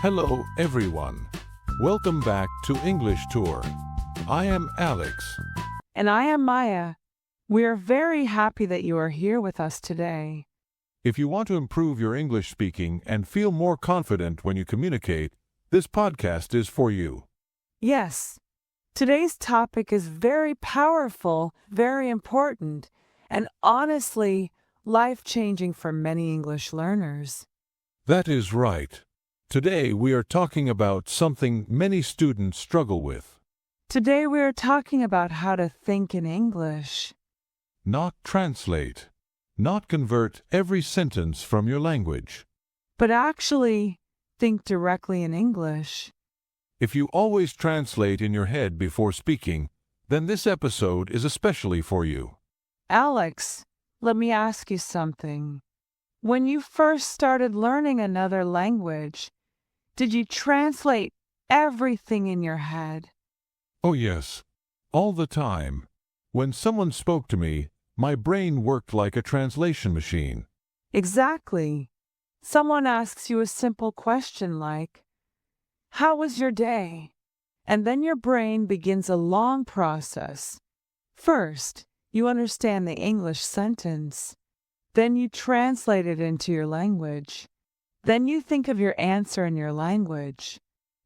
Hello, everyone. Welcome back to English Tour. I am Alex. And I am Maya. We are very happy that you are here with us today. If you want to improve your English speaking and feel more confident when you communicate, this podcast is for you. Yes, today's topic is very powerful, very important, and honestly, life-changing for many English learners. That is right. Today we are talking about something many students struggle with. Today we are talking about how to think in English. Not translate. Not convert every sentence from your language. But actually, think directly in English. If you always translate in your head before speaking, then this episode is especially for you. Alex, let me ask you something. When you first started learning another language, did you translate everything in your head? Oh yes, all the time. When someone spoke to me, my brain worked like a translation machine. Exactly. Someone asks you a simple question like, "How was your day?" And then your brain begins a long process. First, you understand the English sentence. Then you translate it into your language. Then you think of your answer in your language.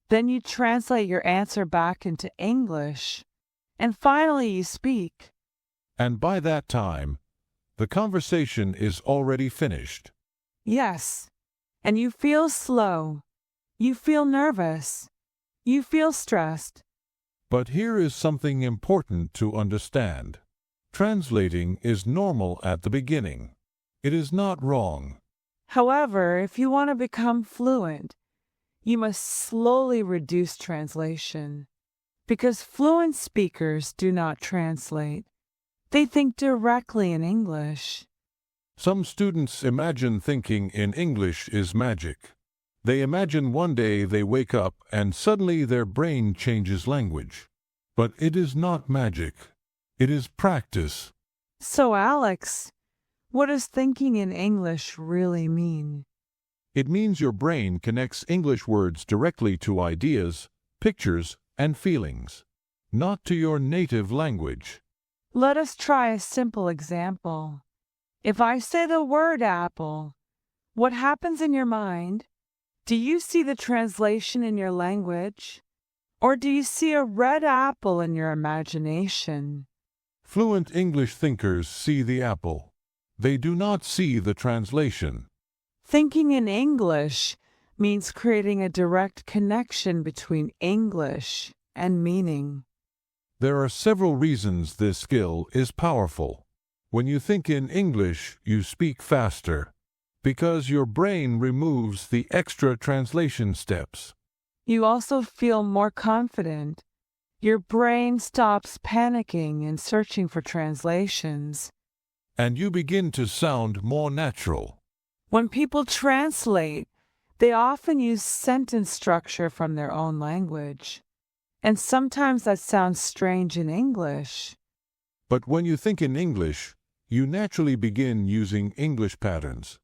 Then you translate your answer back into English. And finally you speak. And by that time, the conversation is already finished. Yes. And you feel slow. You feel nervous. You feel stressed. But here is something important to understand. Translating is normal at the beginning. It is not wrong. However, if you want to become fluent, you must slowly reduce translation. Because fluent speakers do not translate. They think directly in English. Some students imagine thinking in English is magic. They imagine one day they wake up and suddenly their brain changes language. But it is not magic. It is practice. So, Alex, what does thinking in English really mean? It means your brain connects English words directly to ideas, pictures, and feelings, not to your native language. Let us try a simple example. If I say the word apple, what happens in your mind? Do you see the translation in your language? Or do you see a red apple in your imagination? Fluent English thinkers see the apple. They do not see the translation. Thinking in English means creating a direct connection between English and meaning. There are several reasons this skill is powerful. When you think in English, you speak faster, because your brain removes the extra translation steps. You also feel more confident. Your brain stops panicking and searching for translations. And you begin to sound more natural. When people translate, they often use sentence structure from their own language. And sometimes that sounds strange in English. But when you think in English, you naturally begin using English patterns.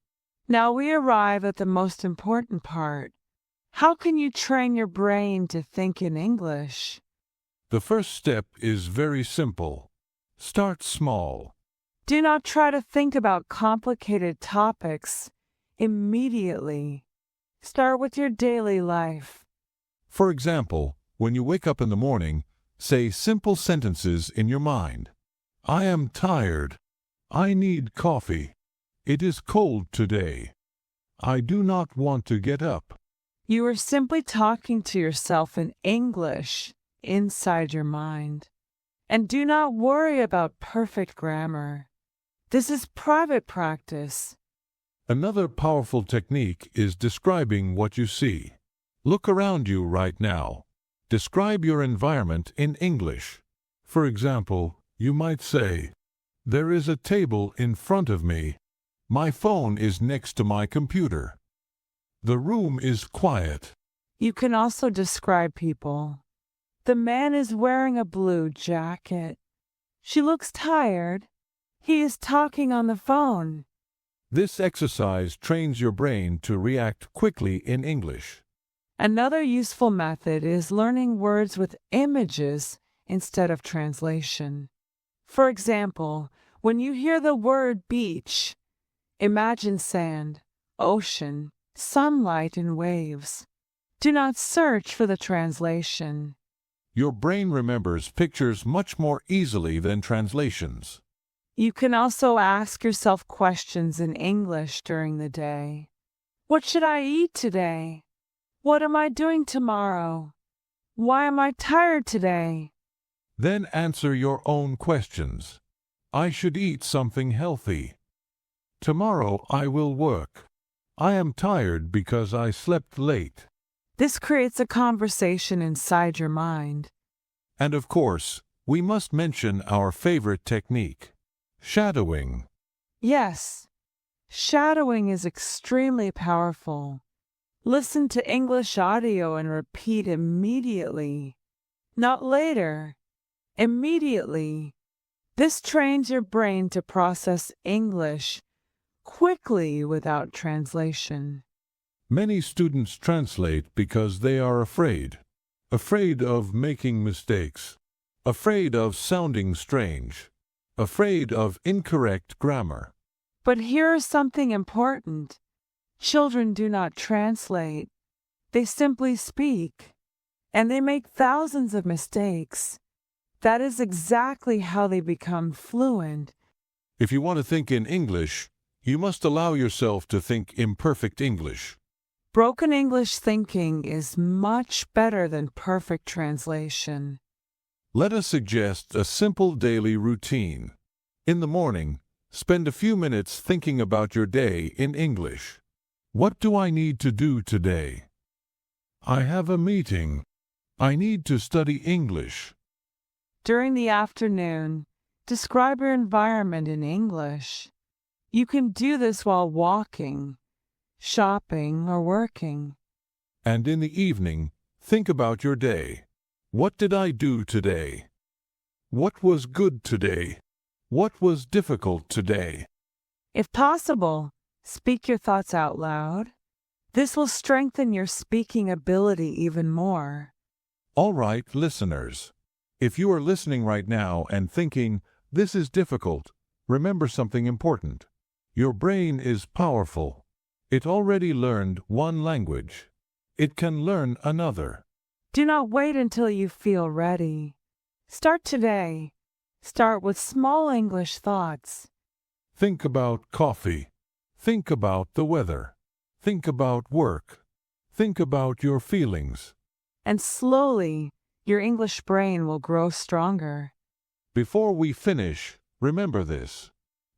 Now we arrive at the most important part. How can you train your brain to think in English? The first step is very simple. Start small. Do not try to think about complicated topics immediately. Start with your daily life. For example, when you wake up in the morning, say simple sentences in your mind. I am tired. I need coffee. It is cold today. I do not want to get up. You are simply talking to yourself in English inside your mind. And do not worry about perfect grammar. This is private practice. Another powerful technique is describing what you see. Look around you right now. Describe your environment in English. For example, you might say, "There is a table in front of me. My phone is next to my computer. The room is quiet." You can also describe people. The man is wearing a blue jacket. She looks tired. He is talking on the phone. This exercise trains your brain to react quickly in English. Another useful method is learning words with images instead of translation. For example, when you hear the word beach, imagine sand, ocean, sunlight, and waves. Do not search for the translation. Your brain remembers pictures much more easily than translations. You can also ask yourself questions in English during the day. What should I eat today? What am I doing tomorrow? Why am I tired today? Then answer your own questions. I should eat something healthy. Tomorrow I will work. I am tired because I slept late. This creates a conversation inside your mind. And of course, we must mention our favorite technique, shadowing. Yes, shadowing is extremely powerful. Listen to English audio and repeat immediately. Not later. Immediately. This trains your brain to process English quickly without translation. Many students translate because they are afraid of making mistakes, afraid of sounding strange, afraid of incorrect grammar. But here is something important. Children do not translate. They simply speak. And they make thousands of mistakes. That is exactly how they become fluent. If you want to think in English, you must allow yourself to think imperfect English. Broken English thinking is much better than perfect translation. Let us suggest a simple daily routine. In the morning, spend a few minutes thinking about your day in English. What do I need to do today? I have a meeting. I need to study English. During the afternoon, describe your environment in English. You can do this while walking, shopping, or working. And in the evening, think about your day. What did I do today? What was good today? What was difficult today? If possible, speak your thoughts out loud. This will strengthen your speaking ability even more. All right, listeners. If you are listening right now and thinking, this is difficult, remember something important. Your brain is powerful. It already learned one language. It can learn another. Do not wait until you feel ready. Start today. Start with small English thoughts. Think about coffee. Think about the weather. Think about work. Think about your feelings. And slowly, your English brain will grow stronger. Before we finish, remember this.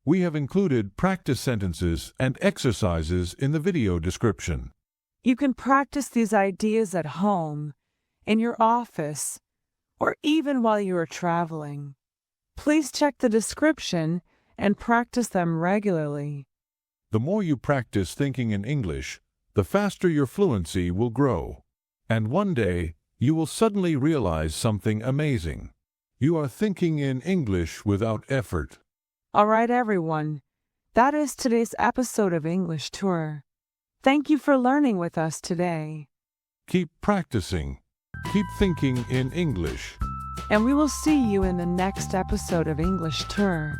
We have included practice sentences and exercises in the video description. You can practice these ideas at home, in your office, or even while you are traveling. Please check the description and practice them regularly. The more you practice thinking in English, the faster your fluency will grow. And one day, you will suddenly realize something amazing. You are thinking in English without effort. All right, everyone. That is today's episode of English Tour. Thank you for learning with us today. Keep practicing. Keep thinking in English. And we will see you in the next episode of English Tour.